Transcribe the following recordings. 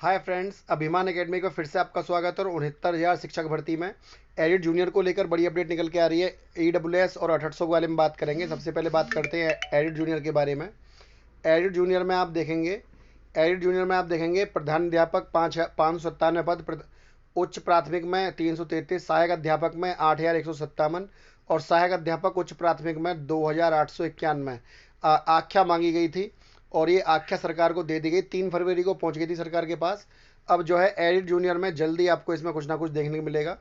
Hi friends, अभिमान academy को फिर से आपका स्वागत है। और 69,000 शिक्षक भर्ती में एडिट जूनियर को लेकर बड़ी अपडेट निकल के आ रही है। EWS और 6800 के बारे में बात करेंगे। सबसे पहले बात करते हैं एडिट जूनियर के बारे में। एडिट जूनियर में आप देखेंगे प्रधान अध्यापक 597 पद, उच्च प्राथमिक में 333, सहायक अध्यापक में 8,157 और सहायक अध्यापक उच्च प्राथमिक में 2,891 आख्या मांगी गई थी। और ये आख्या सरकार को दे दी गई, 3 फरवरी को पहुंच गई थी सरकार के पास। अब जो है एडिट जूनियर में जल्दी आपको इसमें कुछ ना कुछ देखने को मिलेगा,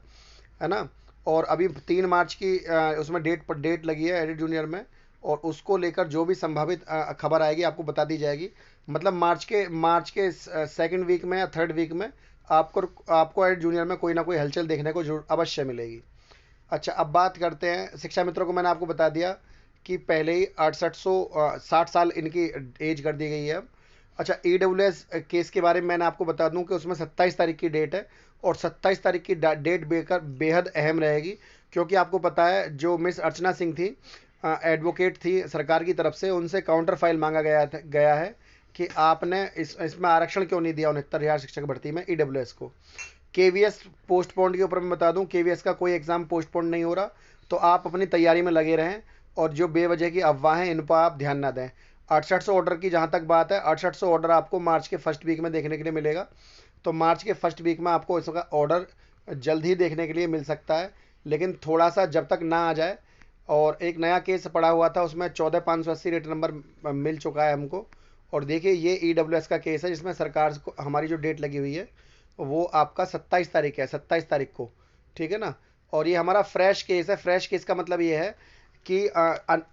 है ना। और अभी 3 मार्च की उसमें डेट लगी है एडिट जूनियर में, और उसको लेकर जो भी संभावित खबर आएगी आपको बता दी जाएगी। मतलब मार्च के सेकंड वीक में या थर्ड वीक में आपको एडिट जूनियर में कोई ना कोई हलचल देखने को जरूर अवश्य मिलेगी। अच्छा, अब बात करते हैं शिक्षा मित्रों को। मैंने आपको बता दिया कि पहले ही 60 साल इनकी एज कर दी गई है। अच्छा, EWS केस के बारे में मैंने आपको बता दूं कि उसमें 27 तारीख की डेट है, और 27 तारीख की डेट बेहद अहम रहेगी। क्योंकि आपको पता है जो मिस अर्चना सिंह थी, एडवोकेट थी सरकार की तरफ से, उनसे काउंटर फाइल मांगा गया है कि आपने इसमें आरक्षण क्यों नहीं दिया 69,000 शिक्षक भर्ती में EWS को। KVS पोस्टपोन्ड के ऊपर मैं बता दूं, KVS का कोई एग्ज़ाम पोस्टपोन्ड नहीं हो रहा, तो आप अपनी तैयारी में लगे रहें। और जो बेवजह की अफवाहें, इन पर आप ध्यान ना दें। 6800 ऑर्डर की जहां तक बात है, 6800 ऑर्डर आपको मार्च के फर्स्ट वीक में देखने के लिए मिलेगा। तो मार्च के फर्स्ट वीक में आपको इसका ऑर्डर जल्द ही देखने के लिए मिल सकता है। लेकिन थोड़ा सा जब तक ना आ जाए, और एक नया केस पड़ा हुआ था उसमें 14,580 रेट नंबर मिल चुका है हमको। और देखिए, ये EWS का केस है जिसमें सरकार को हमारी जो डेट लगी हुई है वो आपका 27 तारीख है, 27 तारीख को, ठीक है ना। और ये हमारा फ्रेश केस है। फ्रेश केस का मतलब ये है कि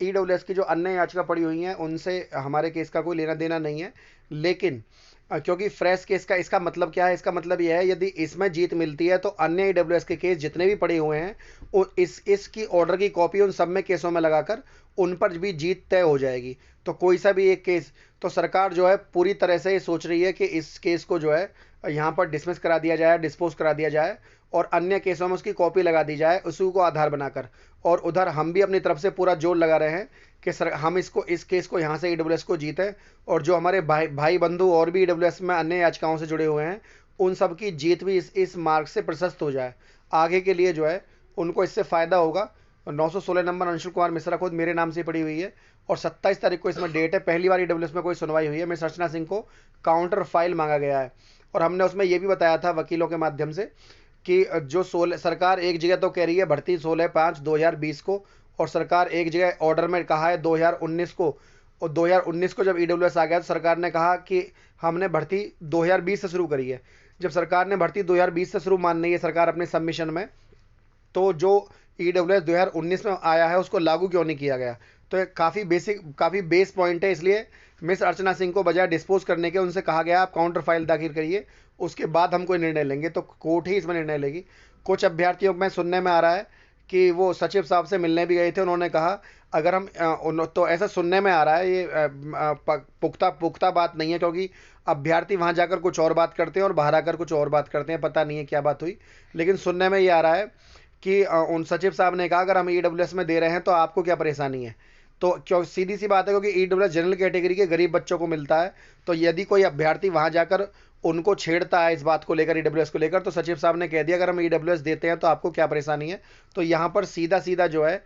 EWS की जो अन्य याचिका पड़ी हुई हैं उनसे हमारे केस का कोई लेना देना नहीं है। लेकिन क्योंकि फ्रेश केस का इसका मतलब क्या है, इसका मतलब यह है यदि इसमें जीत मिलती है तो अन्य EWS के केस जितने भी पड़े हुए हैं इसकी ऑर्डर की कॉपी उन सब में केसों में लगाकर उन पर भी जीत तय हो जाएगी। तो कोई सा भी एक केस, तो सरकार जो है पूरी तरह से ये सोच रही है कि इस केस को जो है यहाँ पर डिसमिस करा दिया जाए, डिस्पोज करा दिया जाए, और अन्य केसों में उसकी कॉपी लगा दी जाए उसी को आधार बनाकर। और उधर हम भी अपनी तरफ से पूरा जोर लगा रहे हैं कि सर हम इस केस को यहाँ से EWS को जीतें, और जो हमारे भाई बंधु और भी EWS में अन्य याचिकाओं से जुड़े हुए हैं उन सब की जीत भी इस मार्ग से प्रशस्त हो जाए। आगे के लिए जो है उनको इससे फ़ायदा होगा। 916 नंबर अंशुल कुमार मिश्रा खुद मेरे नाम से पड़ी हुई है, और 27 तारीख को इसमें डेट है। पहली बार EWS में कोई सुनवाई हुई है। मिस अर्चना सिंह को काउंटर फाइल मांगा गया है, और हमने उसमें यह भी बताया था वकीलों के माध्यम से कि जो सरकार एक जगह तो कह रही है भर्ती 16/5/2020 को, और सरकार एक जगह ऑर्डर में कहा है 2019 को। और 2019 को जब EWS आ गया तो सरकार ने कहा कि हमने भर्ती 2020 से शुरू करी है। जब सरकार ने भर्ती 2020 से शुरू मान ली है सरकार अपने सबमिशन में, तो जो EWS 2019 में आया है उसको लागू क्यों नहीं किया गया। तो काफ़ी बेस पॉइंट है। इसलिए मिस अर्चना सिंह को बजाय डिस्पोज करने के उनसे कहा गया आप काउंटर फाइल दाखिल करिए, उसके बाद हम कोई निर्णय लेंगे। तो कोर्ट ही इसमें निर्णय लेगी। कुछ अभ्यर्थियों में सुनने में आ रहा है कि वो सचिव साहब से मिलने भी गए थे। उन्होंने कहा अगर हम तो ऐसा सुनने में आ रहा है, ये पुख्ता बात नहीं है, क्योंकि अभ्यर्थी वहाँ जाकर कुछ और बात करते हैं और बाहर आकर कुछ और बात करते हैं। पता नहीं है क्या बात हुई, लेकिन सुनने में ये आ रहा है कि उन सचिव साहब ने कहा अगर हम EWS में दे रहे हैं तो आपको क्या परेशानी है। तो क्यों, सीधी सी बात है, क्योंकि EWS जनरल कैटेगरी के गरीब बच्चों को मिलता है। तो यदि कोई अभ्यर्थी वहां जाकर उनको छेड़ता है इस बात को लेकर, EWS को लेकर, तो सचिव साहब ने कह दिया अगर हम EWS देते हैं तो आपको क्या परेशानी है। तो यहाँ पर सीधा सीधा जो है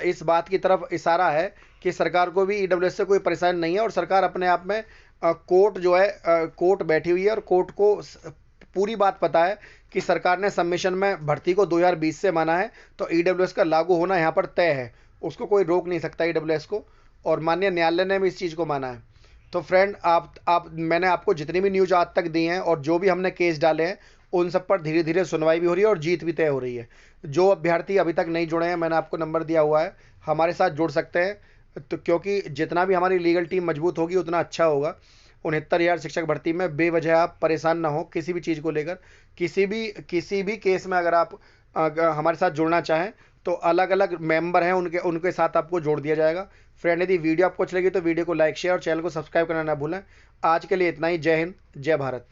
इस बात की तरफ इशारा है कि सरकार को भी EWS से कोई परेशानी नहीं है, और सरकार अपने आप में कोर्ट जो है कोर्ट बैठी हुई है, और कोर्ट को पूरी बात पता है कि सरकार ने सबमिशन में भर्ती को 2020 से माना है, तो EWS का लागू होना यहाँ पर तय है। उसको कोई रोक नहीं सकता EWS को, और माननीय न्यायालय ने भी इस चीज़ को माना है। तो फ्रेंड, मैंने आपको जितनी भी न्यूज आज तक दी हैं और जो भी हमने केस डाले हैं उन सब पर धीरे धीरे सुनवाई भी हो रही है और जीत भी तय हो रही है। जो अभ्यर्थी अभी तक नहीं जुड़े हैं, मैंने आपको नंबर दिया हुआ है, हमारे साथ जुड़ सकते हैं। तो क्योंकि जितना भी हमारी लीगल टीम मजबूत होगी उतना अच्छा होगा। 69,000 शिक्षक भर्ती में बेवजह आप परेशान ना हो किसी भी चीज़ को लेकर। किसी भी केस में अगर हमारे साथ जुड़ना चाहें तो अलग अलग मेंबर हैं, उनके साथ आपको जोड़ दिया जाएगा। फ्रेंड, यदि वीडियो आपको अच्छी लगी तो वीडियो को लाइक, शेयर और चैनल को सब्सक्राइब करना ना भूलें। आज के लिए इतना ही। जय हिंद, जय भारत।